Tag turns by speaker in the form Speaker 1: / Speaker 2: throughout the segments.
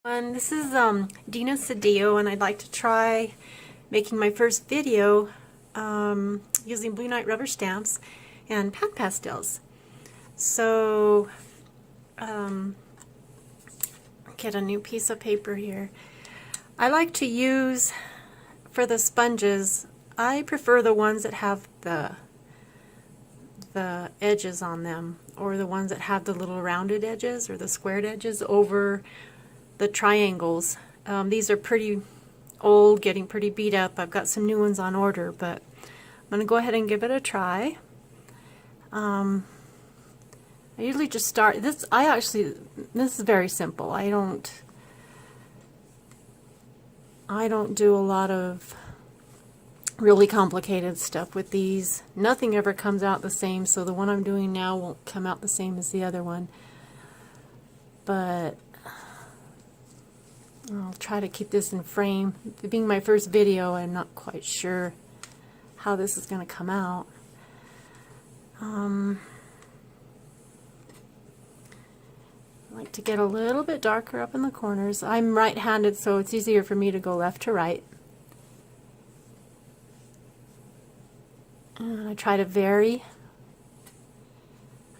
Speaker 1: This is Dina Cedillo, and I'd like to try making my first video using Blue Night rubber stamps and pad pastels. So get a new piece of paper here. I like to use, for the sponges, I prefer the ones that have the edges on them, or the ones that have the little rounded edges or the squared edges over the triangles. These are pretty old, getting pretty beat up. I've got some new ones on order, but I'm going to go ahead and give it a try. I usually just start this. This is very simple. I don't do a lot of really complicated stuff with these. Nothing ever comes out the same, so the one I'm doing now won't come out the same as the other one. But I'll try to keep this in frame. Being my first video, I'm not quite sure how this is going to come out. I like to get a little bit darker up in the corners. I'm right-handed, so it's easier for me to go left to right. And I try to vary.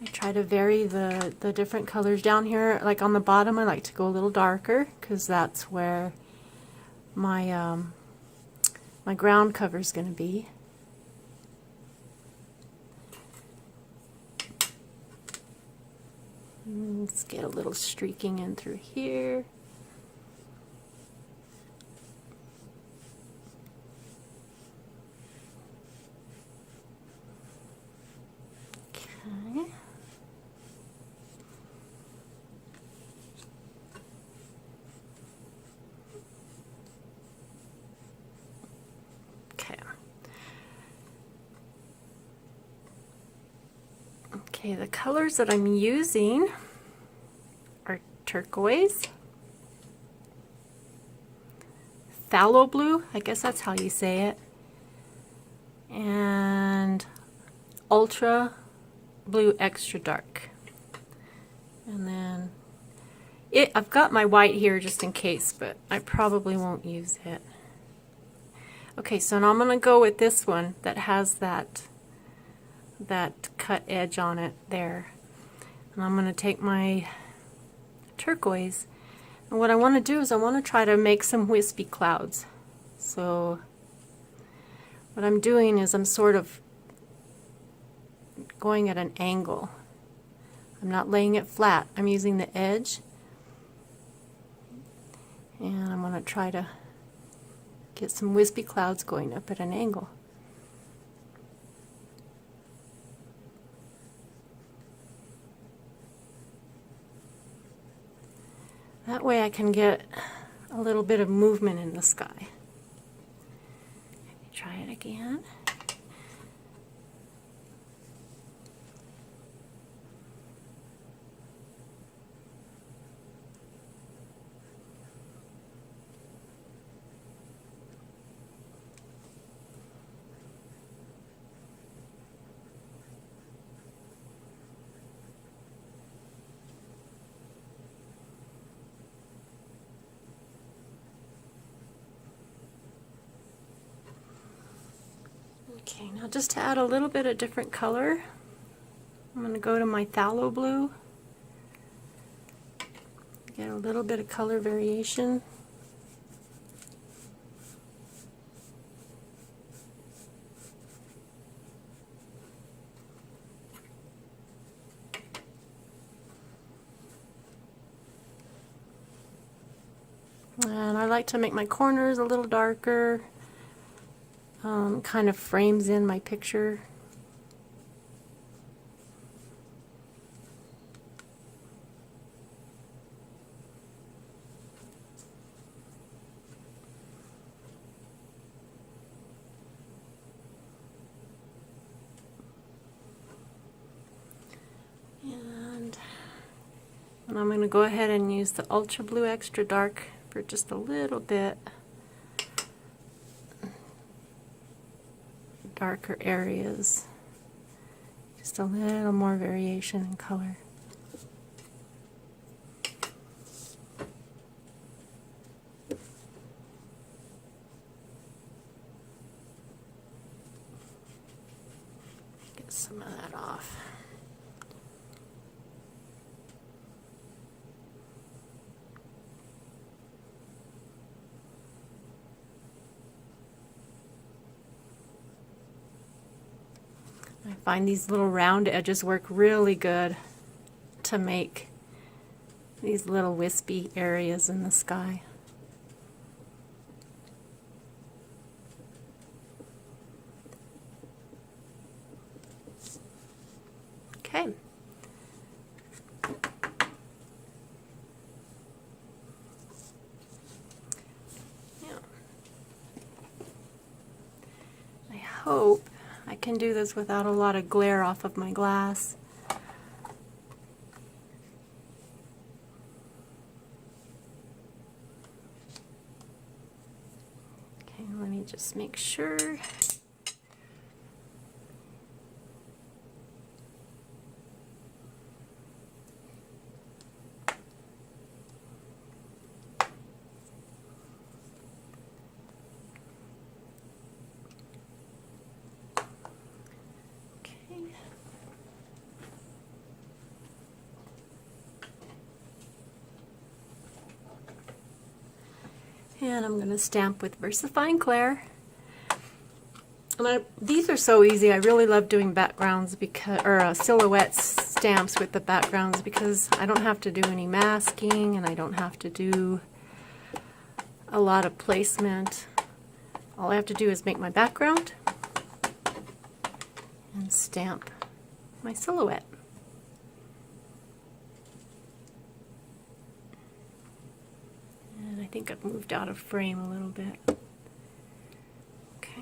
Speaker 1: the different colors down here. Like on the bottom, I like to go a little darker because that's where my my ground cover is going to be. Let's get a little streaking in through here. Okay. Okay, the colors that I'm using are turquoise, phthalo blue, I guess that's how you say it, and ultra blue extra dark. And then I've got my white here just in case, but I probably won't use it. Okay, so now I'm going to go with this one that has that cut edge on it there. And I'm going to take my turquoise, and what I want to do is I want to try to make some wispy clouds. So what I'm doing is I'm sort of going at an angle. I'm not laying it flat. I'm using the edge, and I'm going to try to get some wispy clouds going up at an angle. That way I can get a little bit of movement in the sky. Let me try it again. Okay, now just to add a little bit of different color, I'm going to go to my phthalo blue, get a little bit of color variation. And I like to make my corners a little darker. Kind of frames in my picture. And I'm going to go ahead and use the Ultra Blue Extra Dark for just a little bit darker areas, just a little more variation in color. some of that off. I find these little round edges work really good to make these little wispy areas in the sky. Okay. Yeah. I hope I can do this without a lot of glare off of my glass. Okay, let me just make sure. And I'm going to stamp with VersaFine Clair. And these are so easy. I really love doing backgrounds because, or silhouette stamps with the backgrounds, because I don't have to do any masking and I don't have to do a lot of placement. All I have to do is make my background and stamp my silhouette. I think I've moved out of frame a little bit. Okay.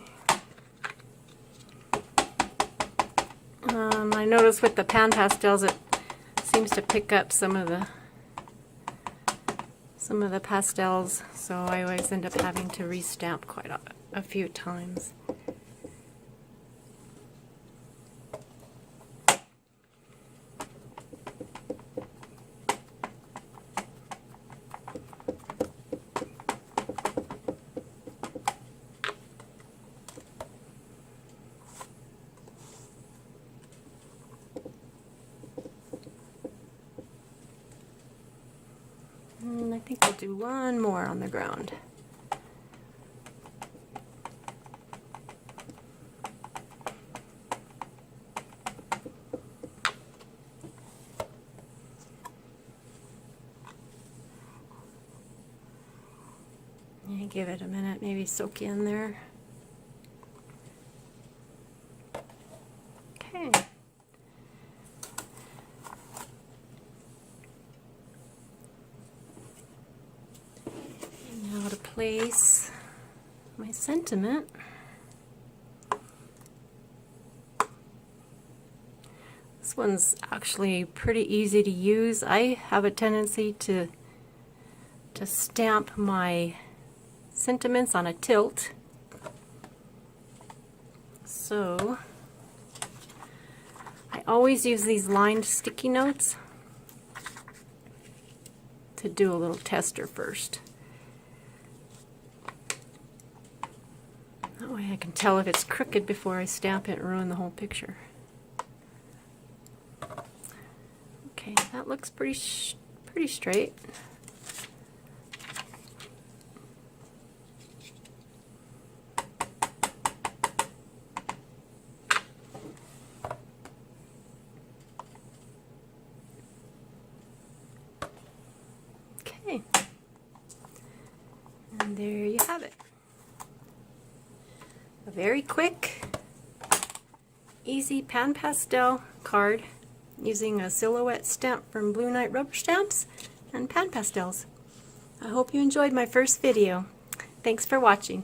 Speaker 1: I notice with the pan pastels it seems to pick up some of the pastels, so I always end up having to restamp quite a few times. And I think I'll do one more on the ground. And give it a minute, maybe soak in there. Okay. Now to place my sentiment. This one's actually pretty easy to use. I have a tendency to stamp my sentiments on a tilt. So I always use these lined sticky notes to do a little tester first. That way I can tell if it's crooked before I stamp it and ruin the whole picture. Okay, that looks pretty straight. Okay, and there you have it. A very quick, easy pan pastel card using a silhouette stamp from Blue Knight Rubber Stamps and pan pastels. I hope you enjoyed my first video. Thanks for watching.